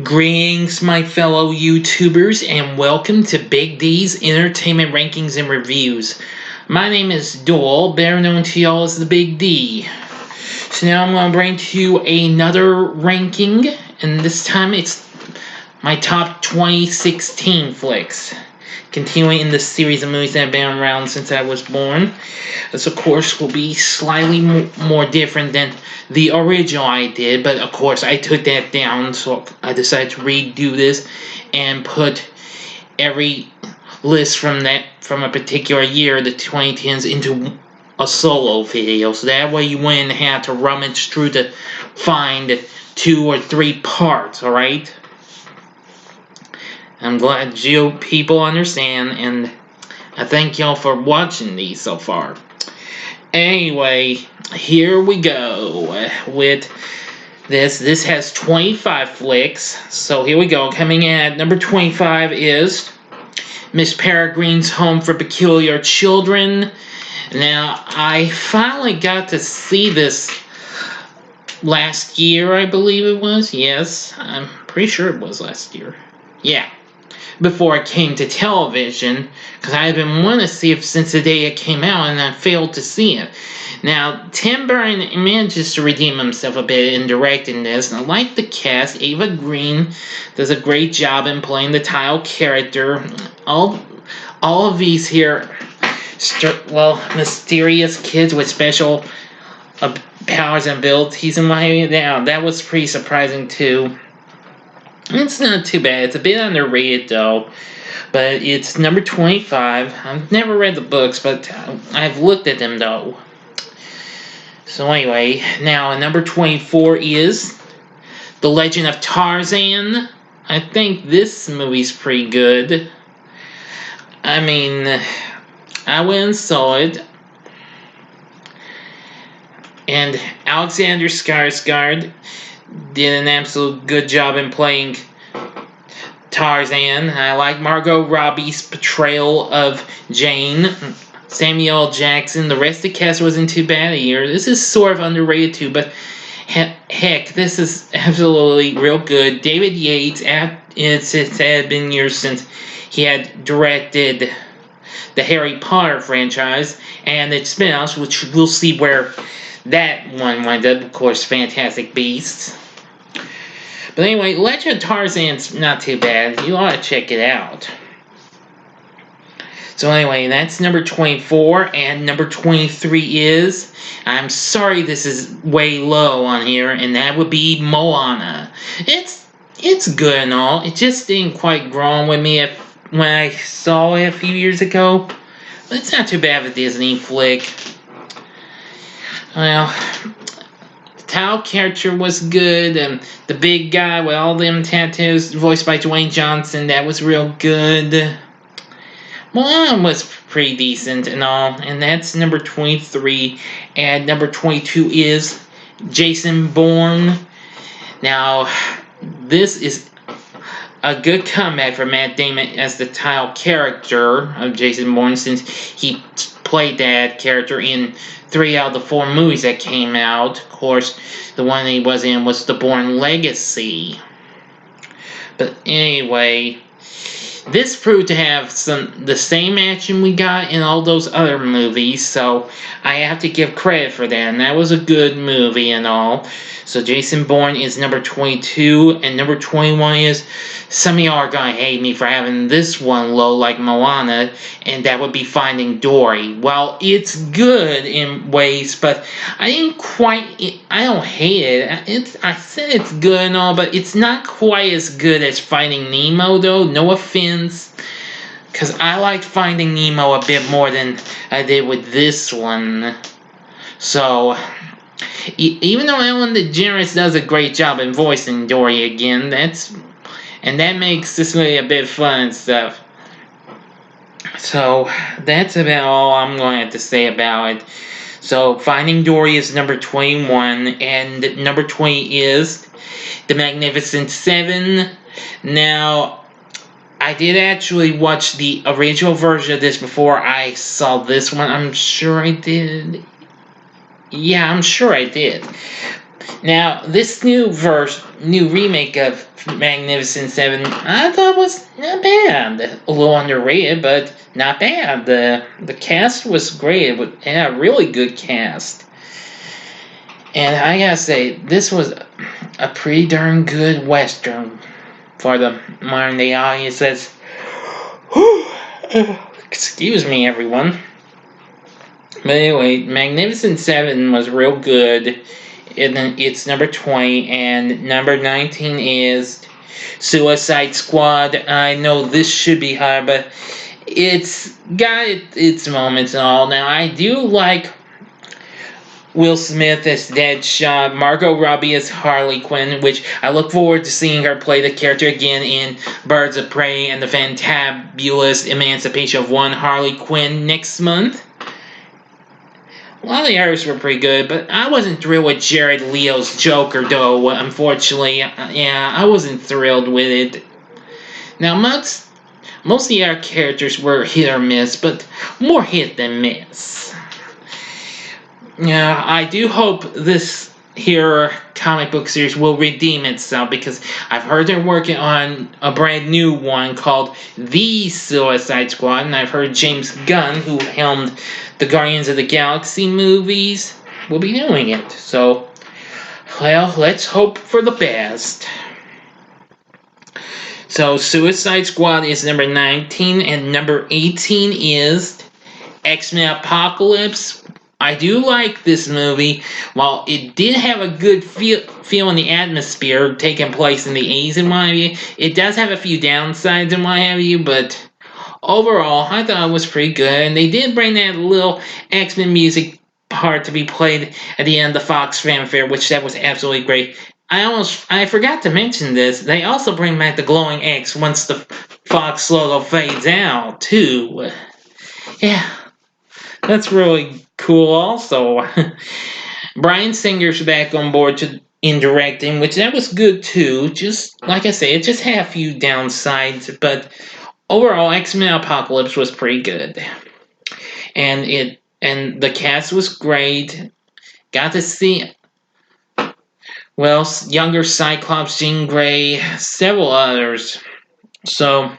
Greetings, my fellow YouTubers, and welcome to Big D's Entertainment Rankings and Reviews. My name is Doyle, better known to y'all as the Big D. So now I'm going to bring to you another ranking, and this time it's my top 2016 flicks. Continuing in the series of movies that have been around since I was born. This, of course, will be slightly more different than the original I did, but of course I took that down, so I decided to redo this and put every list from a particular year, the 2010s, into a solo video, so that way you wouldn't have to rummage through to find 2 or 3 parts, alright? I'm glad you people understand, and I thank y'all for watching these so far. Anyway, here we go with this. This has 25 flicks, so here we go. Coming in at number 25 is Miss Peregrine's Home for Peculiar Children. Now, I finally got to see this last year, I believe it was. Yes, I'm pretty sure it was last year. Yeah. Before it came to television, because I have been wanting to see it since the day it came out, and I failed to see it. Now, Tim Burton manages to redeem himself a bit in directing this, and I like the cast. Eva Green does a great job in playing the Tile character. All of these here, mysterious kids with special powers and abilities, and that was pretty surprising too. It's not too bad. It's a bit underrated, though. But it's number 25. I've never read the books, but I've looked at them, though. So anyway, now number 24 is The Legend of Tarzan. I think this movie's pretty good. I mean, I went and saw it. And Alexander Skarsgård did an absolute good job in playing Tarzan. I like Margot Robbie's portrayal of Jane. Samuel L. Jackson. The rest of the cast wasn't too bad here. This is sort of underrated too, but heck, this is absolutely real good. David Yates, it had been years since he had directed the Harry Potter franchise and its spin-offs, which we'll see where that one winds up. Of course, Fantastic Beasts. But anyway, Legend of Tarzan's not too bad. You ought to check it out. So anyway, that's number 24, and number 23 is, I'm sorry this is way low on here, and that would be Moana. It's good and all. It just didn't quite grow on with me when I saw it a few years ago. But it's not too bad of a Disney flick. Well, the Tile character was good, and the big guy with all them tattoos, voiced by Dwayne Johnson, that was real good. Moana was pretty decent and all, and that's number 23. And number 22 is Jason Bourne. Now, this is a good comeback for Matt Damon as the Tile character of Jason Bourne, since he played that character in 3 out of the 4 movies that came out. Of course, the one he was in was The Bourne Legacy. But anyway, this proved to have the same action we got in all those other movies, so I have to give credit for that, and that was a good movie and all. So Jason Bourne is number 22, and number 21 is, some of y'all are gonna hate me for having this one low like Moana, and that would be Finding Dory. Well, it's good in ways, but I don't hate it. I said it's good and all, but it's not quite as good as Finding Nemo, though. No offense, because I liked Finding Nemo a bit more than I did with this one. So, even though Ellen DeGeneres does a great job in voicing Dory again, that makes this movie a bit fun and stuff. So, that's about all I'm going to have to say about it. So, Finding Dory is number 21, and number 20 is The Magnificent Seven. Now, I did actually watch the original version of this before I saw this one. I'm sure I did. Yeah, I'm sure I did. Now, this new remake of Magnificent Seven, I thought was not bad. A little underrated, but not bad. The cast was great. It had a really good cast. And I gotta say, this was a pretty darn good Western for the modern day audience. That's excuse me, everyone. But anyway, Magnificent Seven was real good. It's number 20, and number 19 is Suicide Squad. I know this should be high, but it's got its moments and all. Now, I do like Will Smith as Deadshot, Margot Robbie as Harley Quinn, which I look forward to seeing her play the character again in Birds of Prey and the Fantabulous Emancipation of One Harley Quinn next month. A lot of the others were pretty good, but I wasn't thrilled with Jared Leo's Joker, though, unfortunately. Yeah, I wasn't thrilled with it. Now, most of the other characters were hit or miss, but more hit than miss. Yeah, I do hope this here comic book series will redeem itself, because I've heard they're working on a brand new one called The Suicide Squad, and I've heard James Gunn, who helmed the Guardians of the Galaxy movies, will be doing it. So, well, let's hope for the best. So, Suicide Squad is number 19, and number 18 is X-Men Apocalypse. I do like this movie. While it did have a good feel in the atmosphere taking place in the 80s and what have you, it does have a few downsides and what have you, but overall, I thought it was pretty good. And they did bring that little X-Men music part to be played at the end of the Fox fanfare, which that was absolutely great. I forgot to mention this. They also bring back the glowing X once the Fox logo fades out, too. Yeah, that's really cool also. Bryan Singer's back on board in directing, which that was good too. Just like I say, it just had a few downsides, but overall, X-Men Apocalypse was pretty good. And the cast was great. Got to see, well, younger Cyclops, Jean Grey, several others. So,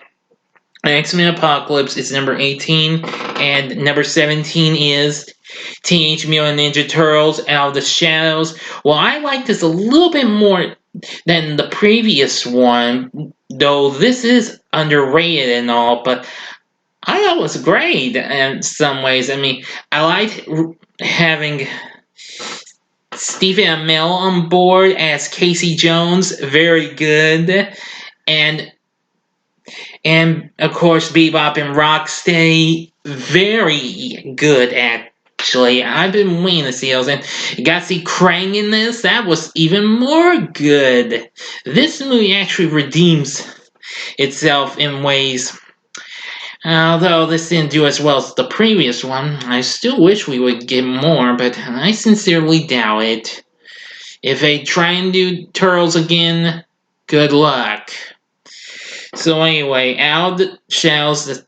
X-Men Apocalypse is number 18, and number 17 is Teenage Mutant Ninja Turtles Out of the Shadows. Well, I like this a little bit more than the previous one, though this is underrated and all, but I thought it was great in some ways. I mean, I liked having Stephen Amell on board as Casey Jones, very good, and of course Bebop and Rocksteady, very good actually. I've been waiting to see those, and you got to see Krang in this. That was even more good. This movie actually redeems itself in ways. Although this didn't do as well as the previous one, I still wish we would get more, but I sincerely doubt it. If they try and do Turtles again, good luck. So anyway, Out of the Shadows, the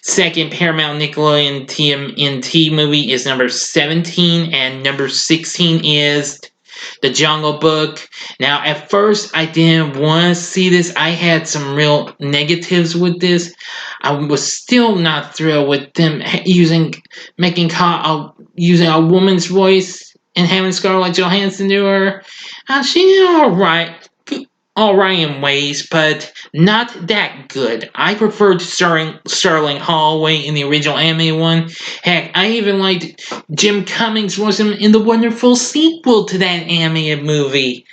second Paramount Nickelodeon TMNT movie, is number 17, and number 16 is The Jungle Book. Now, at first, I didn't want to see this. I had some real negatives with this. I was still not thrilled with them using a woman's voice and having Scarlett Johansson do her. She's alright in ways, but not that good. I preferred Sterling Holloway in the original anime one. Heck, I even liked Jim Cummings' voice in the wonderful sequel to that animated movie.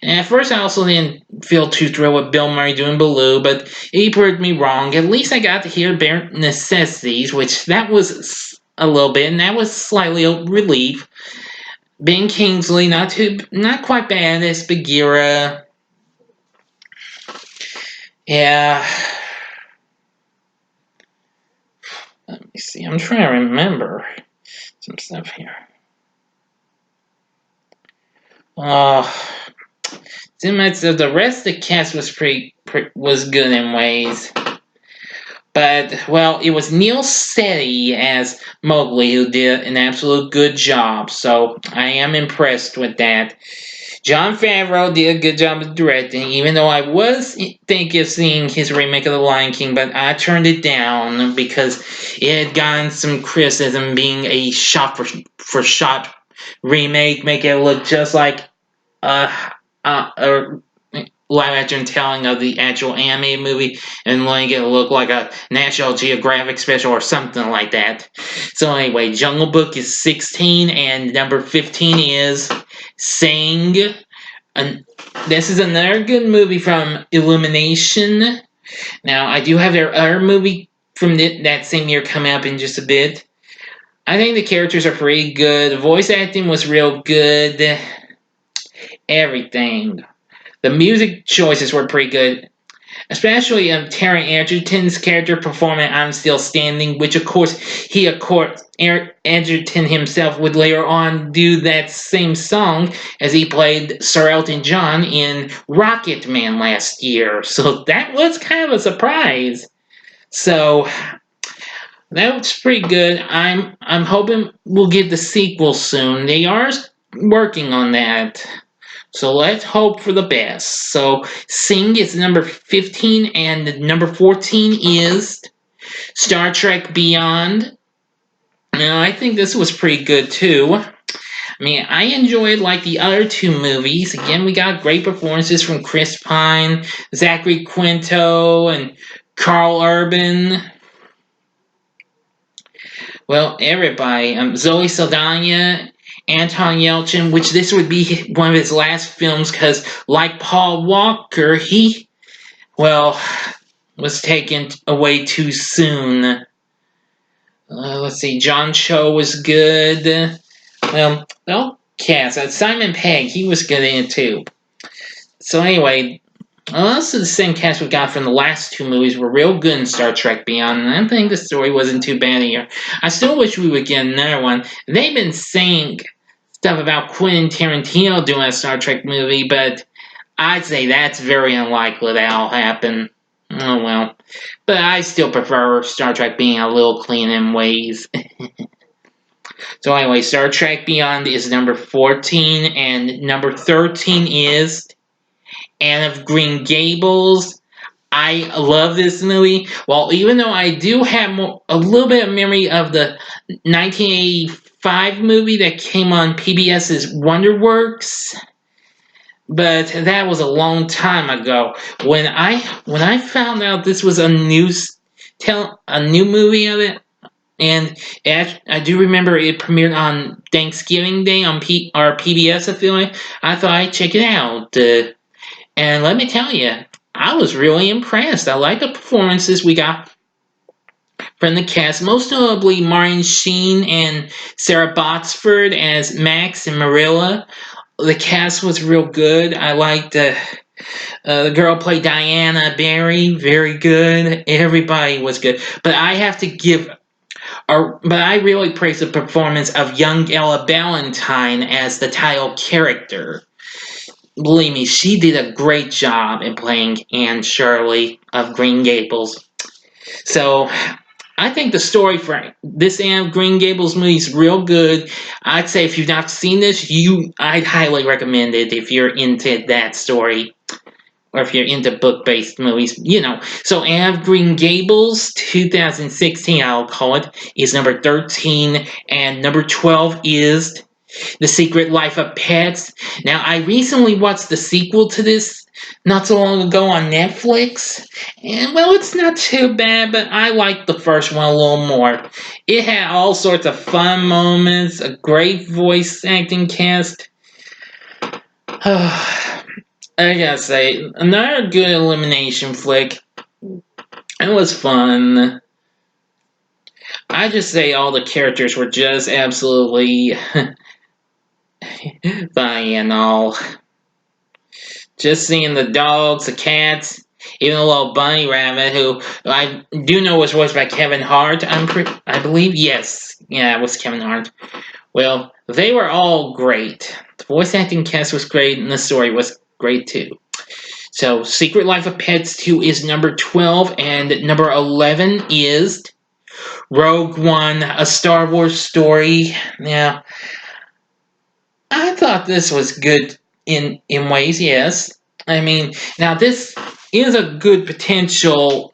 And at first, I also didn't feel too thrilled with Bill Murray doing Baloo, but he proved me wrong. At least I got to hear Bare Necessities, which that was a little bit, and that was slightly a relief. Ben Kingsley, not quite bad as Bagheera. Yeah. Let me see. I'm trying to remember some stuff here. The rest of the cast was was good in ways. But, well, it was Neil Seddy as Mowgli who did an absolute good job, so I am impressed with that. Jon Favreau did a good job of directing, even though I was thinking of seeing his remake of The Lion King, but I turned it down because it had gotten some criticism being a shot-for-shot remake, make it look just like a live action telling of the actual animated movie and make it look like a National Geographic special or something like that. So anyway, Jungle Book is 16 and number 15 is Sing. And this is another good movie from Illumination. Now, I do have their other movie from that same year coming up in just a bit. I think the characters are pretty good. The voice acting was real good. Everything. The music choices were pretty good. Especially Taron Egerton's character performing I'm Still Standing, which of course Egerton himself would later on do that same song as he played Sir Elton John in Rocket Man last year. So that was kind of a surprise. So that was pretty good. I'm hoping we'll get the sequel soon. They are working on that. So let's hope for the best. So Sing is number 15 and number 14 is Star Trek Beyond. Now I think this was pretty good too. I mean, I enjoyed like the other two movies. Again, we got great performances from Chris Pine, Zachary Quinto, and Carl Urban. Well, everybody. Zoe Saldana, Anton Yelchin, which this would be one of his last films because, like Paul Walker, he, well, was taken away too soon. Let's see, John Cho was good. Well, cast. Simon Pegg, he was good in it too. So anyway, most of the same cast we got from the last two movies were real good in Star Trek Beyond, and I think the story wasn't too bad here. I still wish we would get another one. They've been saying stuff about Quentin Tarantino doing a Star Trek movie, but I'd say that's very unlikely that'll happen. Oh well. But I still prefer Star Trek being a little clean in ways. So anyway, Star Trek Beyond is number 14, and number 13 is Anne of Green Gables. I love this movie. Well, even though I do have a little bit of memory of the 1985 movie that came on PBS's Wonderworks, but that was a long time ago. When I found out this was a new movie of it, and I do remember it premiered on Thanksgiving Day on PBS affiliate. I thought I'd check it out. And let me tell you, I was really impressed. I like the performances we got from the cast, most notably Martin Sheen and Sarah Botsford as Max and Marilla. The cast was real good. I liked the girl played Diana Barry, very good. Everybody was good. But I have to give but I really praise the performance of young Ella Ballantyne as the title character. Believe me, she did a great job in playing Anne Shirley of Green Gables. So, I think the story for this Anne of Green Gables movie is real good. I'd say if you've not seen this, I'd highly recommend it if you're into that story. Or if you're into book-based movies, So Anne of Green Gables, 2016, I'll call it, is number 13. And number 12 is The Secret Life of Pets. Now, I recently watched the sequel to this not so long ago on Netflix. And, well, it's not too bad, but I liked the first one a little more. It had all sorts of fun moments, a great voice acting cast. I gotta say, another good elimination flick. It was fun. I just say all the characters were just absolutely funny and all. Just seeing the dogs, the cats, even the little bunny rabbit, who I do know was voiced by Kevin Hart. I believe, yes, yeah, it was Kevin Hart. Well, they were all great. The voice acting cast was great, and the story was great too. So, Secret Life of Pets 2 is number 12, and number 11 is Rogue One, a Star Wars story. Now, I thought this was good in ways, yes. I mean, now this is a good potential,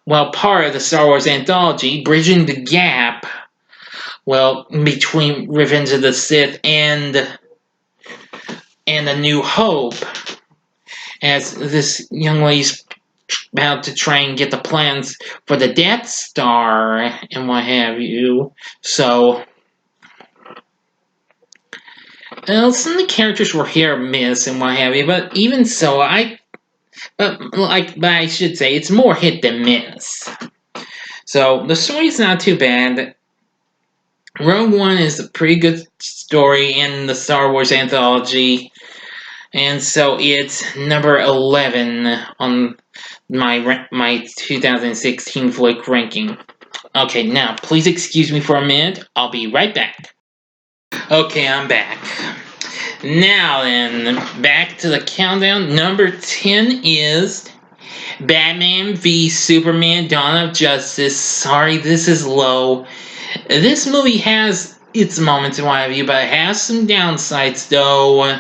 well, part of the Star Wars anthology, bridging the gap, well, between Revenge of the Sith and A New Hope, as this young lady's about to try and get the plans for the Death Star and what have you. So, well, some of the characters were hit or miss and what have you, but even so, but I should say it's more hit than miss. So the story's not too bad. Rogue One is a pretty good story in the Star Wars anthology, and so it's number 11 on my 2016 flick ranking. Okay, now please excuse me for a minute. I'll be right back. Okay, I'm back. Now then, back to the countdown. Number 10 is Batman v Superman: Dawn of Justice. Sorry, this is low. This movie has its moments and what have you, but it has some downsides though.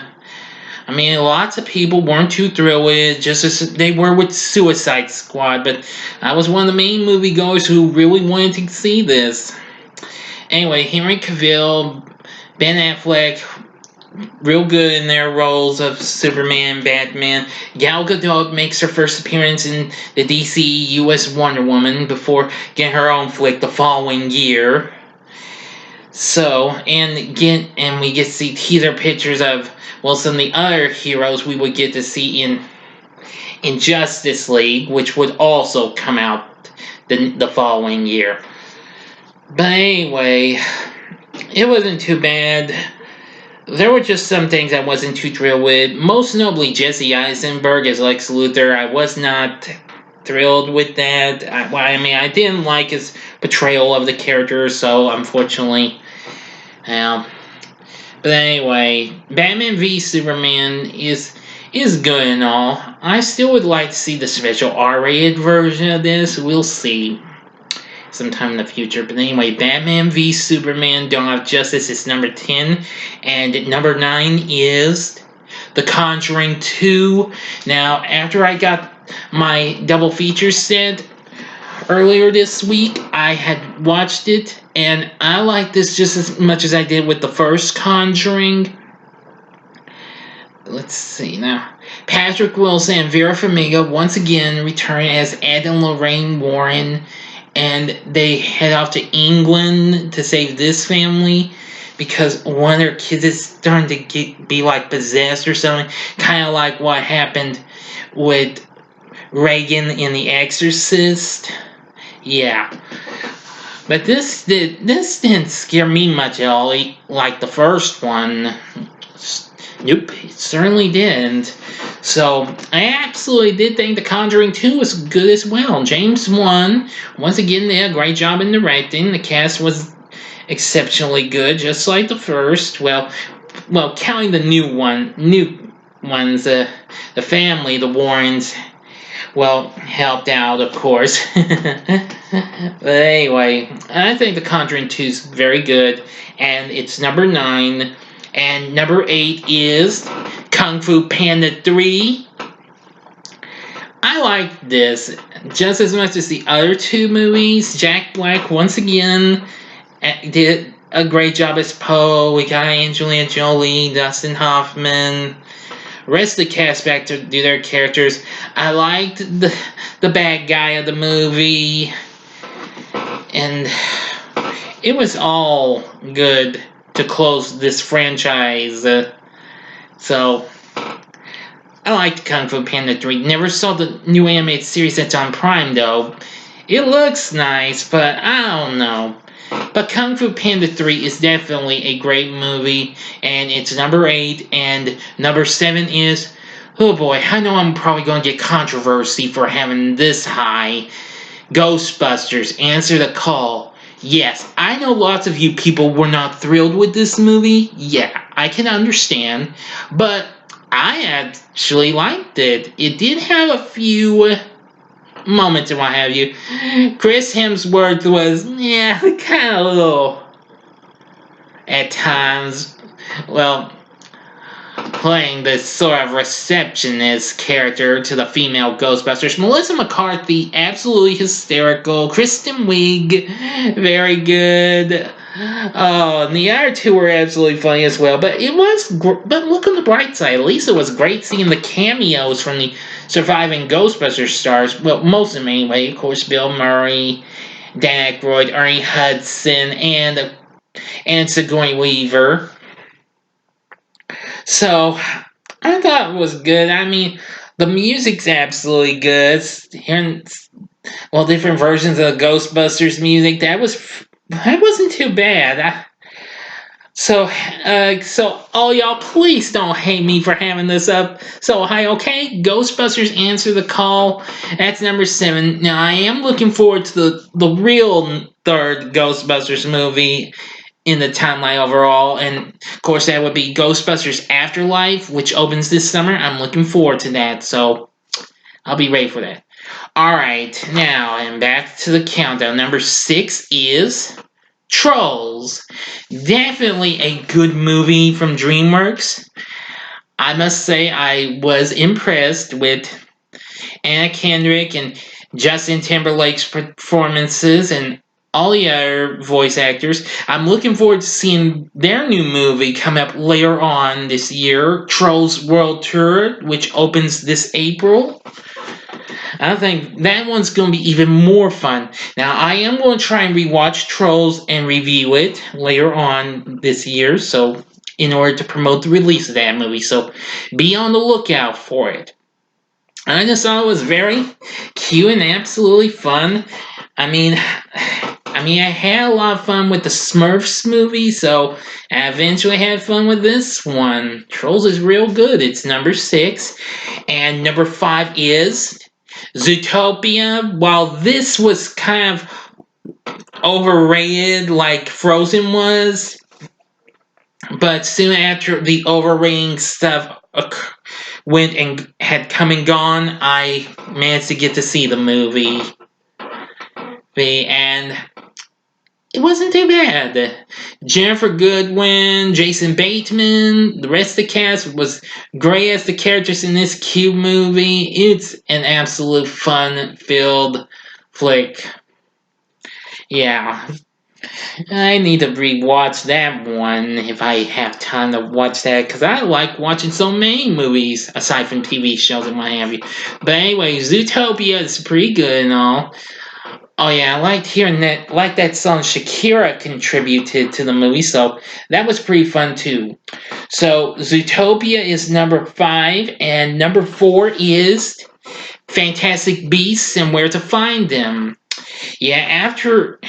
I mean, lots of people weren't too thrilled with it, just as they were with Suicide Squad, but I was one of the main moviegoers who really wanted to see this. Anyway, Henry Cavill, Ben Affleck, real good in their roles of Superman and Batman. Gal Gadot makes her first appearance in the DCEU as Wonder Woman before getting her own flick the following year. So, and we get to see teaser pictures of, well, some of the other heroes we would get to see in Justice League, which would also come out the following year. But anyway, it wasn't too bad. There were just some things I wasn't too thrilled with. Most notably, Jesse Eisenberg as Lex Luthor. I was not thrilled with that. I didn't like his portrayal of the character, so unfortunately, but anyway, Batman v Superman is good and all. I still would like to see the special R-rated version of this. We'll see sometime in the future. But anyway, Batman v Superman: Dawn of Justice is number 10. And number 9 is The Conjuring 2. Now, after I got my double feature set earlier this week, I had watched it, and I liked this just as much as I did with the first Conjuring. Let's see now. Patrick Wilson and Vera Farmiga once again return as Ed and Lorraine Warren, and they head off to England to save this family because one of their kids is starting to be like possessed or something, kind of like what happened with Reagan in The Exorcist. Yeah, but this didn't scare me much at all, like the first one. Nope, it certainly didn't. So, I absolutely did think The Conjuring 2 was good as well. James Wan, once again, did a great job in directing. The cast was exceptionally good, just like the first. Well, counting the new ones, the family, the Warrens, well, helped out, of course. But anyway, I think The Conjuring 2 is very good, and it's number 9. And number 8 is Kung Fu Panda 3. I like this just as much as the other two movies. Jack Black, once again, did a great job as Poe. We got Angelina Jolie, Dustin Hoffman. Rest of the cast back to do their characters. I liked the bad guy of the movie. And it was all good to close this franchise. So, I liked Kung Fu Panda 3. Never saw the new animated series that's on Prime, though. It looks nice, but I don't know. But Kung Fu Panda 3 is definitely a great movie, and it's number 8, and number 7 is, oh boy, I know I'm probably going to get controversy for having this high. Ghostbusters, Answer the Call. Yes, I know lots of you people were not thrilled with this movie. Yeah, I can understand. But I actually liked it. It did have a few moments and what have you. Chris Hemsworth was, kind of a little, at times, well, playing this sort of receptionist character to the female Ghostbusters. Melissa McCarthy, absolutely hysterical. Kristen Wiig, very good. Oh, and the other two were absolutely funny as well. But but look on the bright side. At least it was great seeing the cameos from the surviving Ghostbusters stars. Well, most of them anyway. Of course, Bill Murray, Dan Aykroyd, Ernie Hudson, and Sigourney Weaver. So, I thought it was good. I mean, the music's absolutely good. Hearing, different versions of the Ghostbusters music, that wasn't too bad. So all y'all, please don't hate me for having this up so high, okay? Ghostbusters Answer the Call. That's number 7. Now, I am looking forward to the real third Ghostbusters movie in the timeline overall, and of course that would be Ghostbusters Afterlife, which opens this summer. I'm looking forward to that, so I'll be ready for that. Alright, now I'm back to the countdown. Number 6 is Trolls. Definitely a good movie from DreamWorks. I must say I was impressed with Anna Kendrick and Justin Timberlake's performances and all the other voice actors. I'm looking forward to seeing their new movie come up later on this year, Trolls World Tour, which opens this April. I think that one's going to be even more fun. Now, I am going to try and rewatch Trolls and review it later on this year, so in order to promote the release of that movie. So be on the lookout for it. I just thought it was very cute and absolutely fun. I mean, I had a lot of fun with the Smurfs movie, so I eventually had fun with this one. Trolls is real good. It's number 6. And number 5 is Zootopia. While this was kind of overrated like Frozen was, but soon after the overrating stuff went and had come and gone, I managed to get to see the movie. And it wasn't too bad. Jennifer Goodwin, Jason Bateman, the rest of the cast was great as the characters in this cute movie. It's an absolute fun-filled flick. Yeah. I need to rewatch that one if I have time to watch that, because I like watching so many movies aside from TV shows and what have you. But anyway, Zootopia is pretty good and all. Oh yeah, I liked hearing that song Shakira contributed to the movie, so that was pretty fun too. So Zootopia is number 5, and number 4 is Fantastic Beasts and Where to Find Them. Yeah, after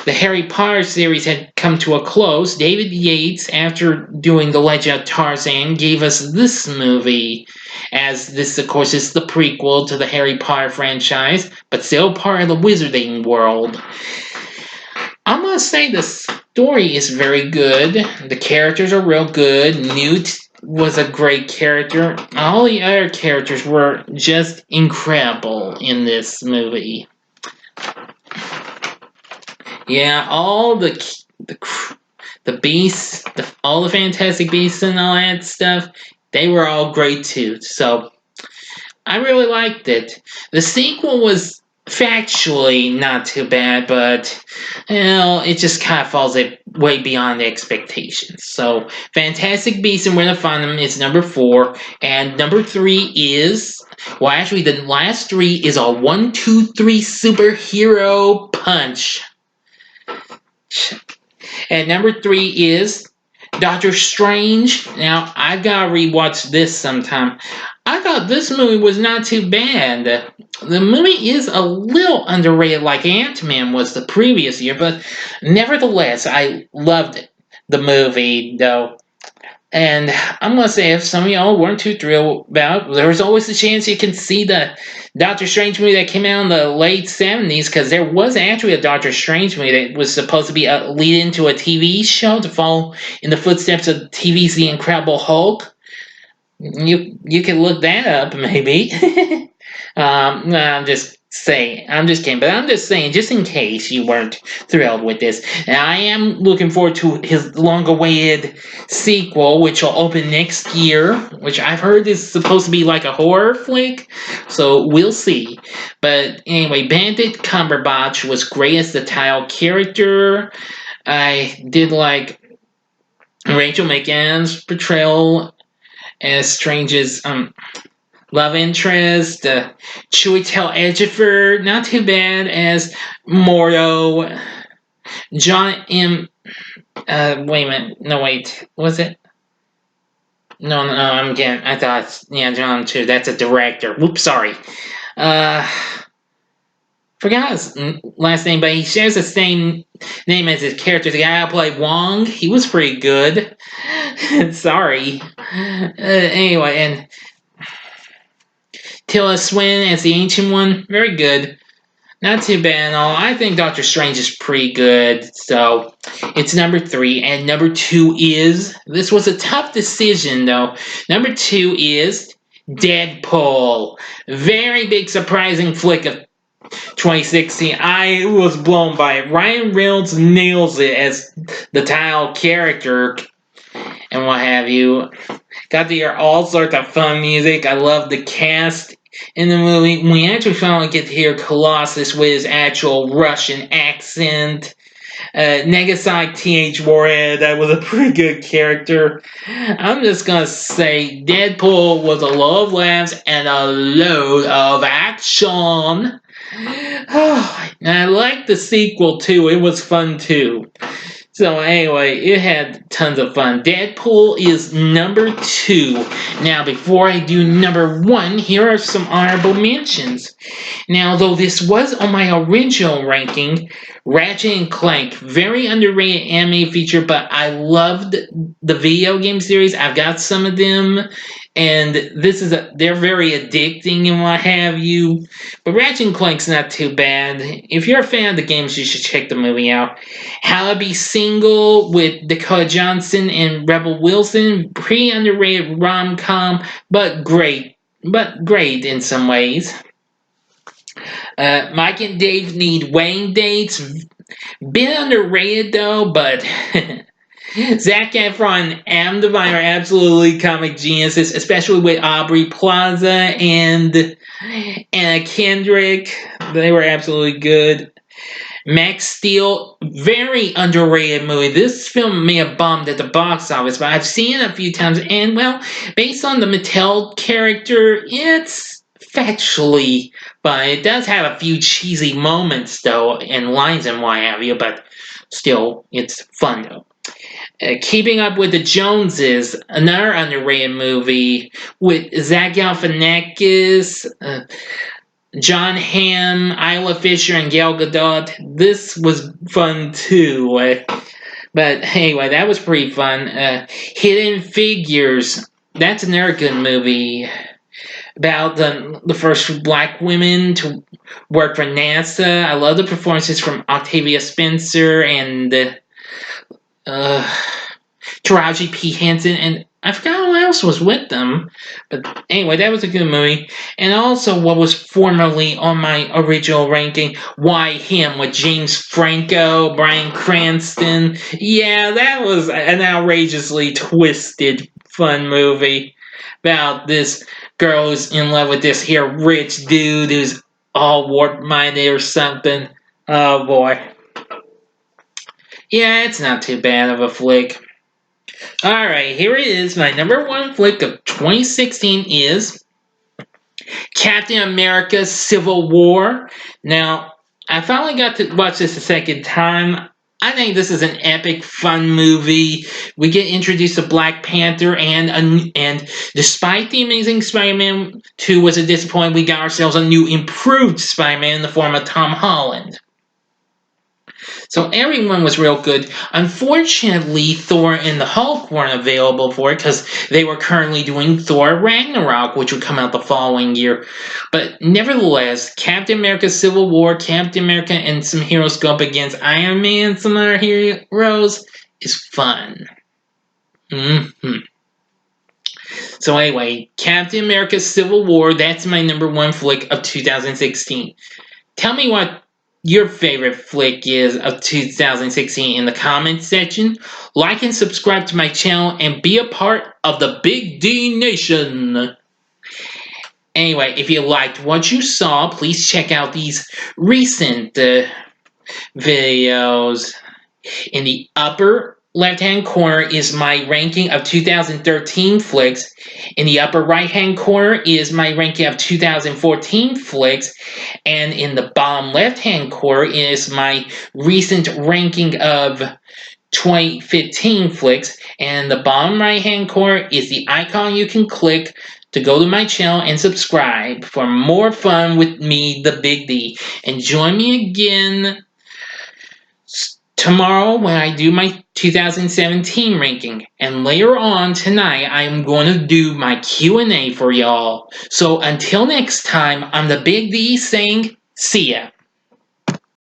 the Harry Potter series had come to a close, David Yates, after doing The Legend of Tarzan, gave us this movie, as this, of course, is the prequel to the Harry Potter franchise, but still part of the Wizarding world. I'm gonna say the story is very good. The characters are real good. Newt was a great character. All the other characters were just incredible in this movie. Yeah, all the beasts, all the Fantastic Beasts and all that stuff, they were all great too. So, I really liked it. The sequel was factually not too bad, but, it just kind of falls way beyond the expectations. So, Fantastic Beasts and Where to Find Them is number 4, and number 3 is, well, actually, the last 3 is a 1, 2, 3 superhero punch. And number 3 is Doctor Strange. Now, I gotta rewatch this sometime. I thought this movie was not too bad. The movie is a little underrated like Ant-Man was the previous year, but nevertheless, I loved the movie, though. And I'm going to say, if some of y'all weren't too thrilled about it, there's always a chance you can see the Doctor Strange movie that came out in the late 70s, because there was actually a Doctor Strange movie that was supposed to be a lead into a TV show to follow in the footsteps of TV's The Incredible Hulk. You can look that up maybe. No, I'm just kidding, but I'm just saying, just in case you weren't thrilled with this. And I am looking forward to his long-awaited sequel, which will open next year, which I've heard is supposed to be like a horror flick. So we'll see. But anyway, Benedict Cumberbatch was great as the Tile character. I did like Rachel McAdams' portrayal as Strange's love interest. Chiwetel Ejiofor, not too bad as Mordo. John M. Wait a minute. No, wait. Was it? No, I'm getting. I thought, yeah, John too. That's a director. Whoops, sorry. Uh, Forgot his last name, but he shares the same name as his character. The guy who played Wong, he was pretty good. Sorry. Anyway, and Tilda Swinton as the Ancient One, very good. Not too bad at all. I think Doctor Strange is pretty good. So it's number 3. And number 2 is. This was a tough decision though. Number 2 is Deadpool. Very big surprising flick of 2016. I was blown by it. Ryan Reynolds nails it as the Tile character and what have you. Got to hear all sorts of fun music. I love the cast in the movie. We actually finally get to hear Colossus with his actual Russian accent. Negasonic Teenage Warhead, that was a pretty good character. I'm just gonna say Deadpool was a load of laughs and a load of action. And I liked the sequel too. It was fun too. So anyway, it had tons of fun. Deadpool is number 2. Now, before I do number 1, here are some honorable mentions. Now, though this was on my original ranking, Ratchet and Clank, very underrated anime feature, but I loved the video game series. I've got some of them, and they're very addicting and what have you. But Ratchet and Clank's not too bad. If you're a fan of the games, you should check the movie out. How to Be Single with Dakota Johnson and Rebel Wilson, pretty underrated rom-com, but great in some ways. Mike and Dave Need Wedding Dates. Bit underrated though, but Zac Efron and Adam Devine are absolutely comic geniuses, especially with Aubrey Plaza and Anna Kendrick. They were absolutely good. Max Steel, very underrated movie. This film may have bombed at the box office, but I've seen it a few times, and well, based on the Mattel character, it's factually fun. It does have a few cheesy moments, though, and lines and what have you, but still, it's fun, though. Keeping Up with the Joneses, another underrated movie with Zach Galifianakis, John Hamm, Isla Fisher, and Gal Gadot. This was fun too. But anyway, that was pretty fun. Hidden Figures. That's another good movie about the first black women to work for NASA. I love the performances from Octavia Spencer and Taraji P. Henson, and I forgot who else was with them. But anyway, that was a good movie. And also what was formerly on my original ranking, Why Him, with James Franco, Bryan Cranston. Yeah, that was an outrageously twisted, fun movie about this girl who's in love with this here rich dude who's all warped-minded or something. Oh boy. Yeah, it's not too bad of a flick. Alright, here it is. My number 1 flick of 2016 is Captain America Civil War. Now, I finally got to watch this a second time. I think this is an epic, fun movie. We get introduced to Black Panther, and despite the Amazing Spider-Man 2 was a disappointment, we got ourselves a new, improved Spider-Man in the form of Tom Holland. So everyone was real good. Unfortunately, Thor and the Hulk weren't available for it because they were currently doing Thor Ragnarok, which would come out the following year. But nevertheless, Captain America Civil War, Captain America and some heroes go up against Iron Man and some other heroes is fun. So anyway, Captain America Civil War, that's my number one flick of 2016. Tell me what your favorite flick is of 2016 in the comments section. Like and subscribe to my channel and be a part of the Big D Nation. Anyway, if you liked what you saw, please check out these recent videos. In the upper left-hand corner is my ranking of 2013 flicks. In the upper right-hand corner is my ranking of 2014 flicks. And in the bottom left-hand corner is my recent ranking of 2015 flicks. And the bottom right-hand corner is the icon you can click to go to my channel and subscribe for more fun with me, the Big D. And join me again tomorrow when I do my 2017 ranking. And later on tonight, I'm going to do my Q&A for y'all. So until next time, I'm the Big D saying, see ya.